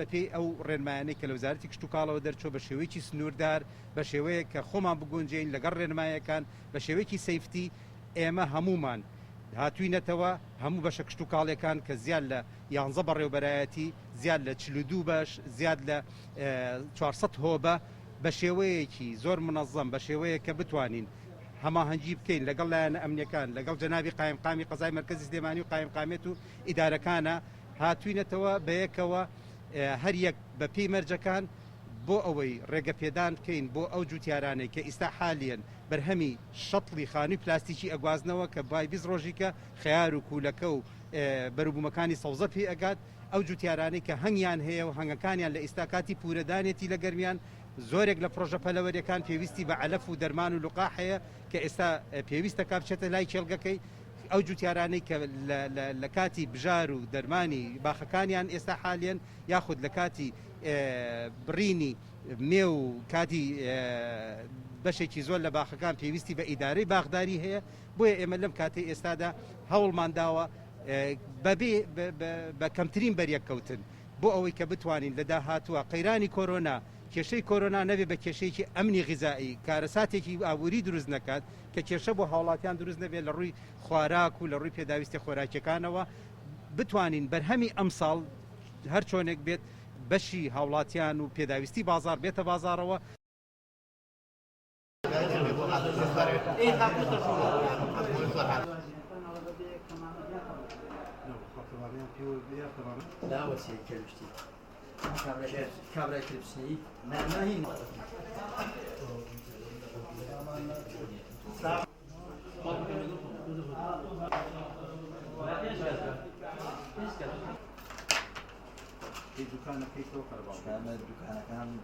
بەپێی ئەو ڕێنمایانەی کە لە وەزارەتی کشت و کاڵەوە دەرچوە بە شێوەیەکی سنووردار بە شێوەیە کە خۆمان بگونجین لەگەڵ ڕێنمایەکان بە شێوەیەکی سەیفتی ئێمە هەمومان هاتووینەتەوە هەموو بەشە کشت و کاڵەکان کە زیاد لە 11 بەڕێوەبەرایەتی زیاد لە 42 بەش زیاد لە 400 هۆبە بە شێوەیەکی زۆر منەظەم بە شێوەیە کە بتوانین هەماهەنگی بکەین لەگەڵ لایەنە ئەمنیەکان لەگەڵ جەنابی قایمقامی قەزای مەرکەزی سلێمانی و قایمقامێت و ئیدارەکانە هاتووینەتەوە بەیەکەوە هەر یەک بە پێی مەرجەکان بۆ ئەوەی ڕێگەپێدان بکەین بۆ ئەو جوتیارانەی کە ئێستا حالیان بەرهەمی شەتڵی خانووی پلاستیکی ئەگوازنەوە کە بای 20 ڕۆژیکە خەیار و کوولەکە و بەروبوومەکانی سەوزە پێی ئەگات ئەو جوتیارانەی کە هەنگیان هەیە و هەنگەکانیان لە ئێستا کاتی پورەدانێتی لە گەرمیان زۆرێک لە پرۆژە پەلەوەریەکان پێویستی بە عەلەف و دەرمان و لوقاح هەیە کە ئێستا پێویستە کابچێتە لای کێڵگەکەی ئەو جوتیارانەی کە لە کاتی بژار و دەرمانی باخەکانیان ئێستا حالیان یاخود لە کاتی بڕینی مێ و کاتی بەشێکی زۆر لە باخەکان پێویستی بە ئیدارەی باغداری هەیە بۆیە ئێمە لەم کاتێ ئێستادا هەوڵمانداوە بە کەمترین بەریەککەوتن بۆ ئەوەی کە بتوانین لە داهاتووە قەیرانی کۆرۆنا کێشەی کۆرۆنا نەبێ بە کێشەیەکی ئەمنی غیزایی کارەساتێکی ئابووری دروست نەکات کە کێشە بۆ هاوڵاتیان دروست نەبێت لە ڕووی خواراک و لە ڕووی پێداویستی خۆراکیەکانەوە بتوانین بەرهەمی ئەمساڵ هەر چۆنێک بێت بەشی هاوڵاتیان و پێداویستی بازار بێتە بازارەوە. لا وسيلة كلبشتي كابرا كلبسني ما هي دكانك كيف روح 4 دكانك كان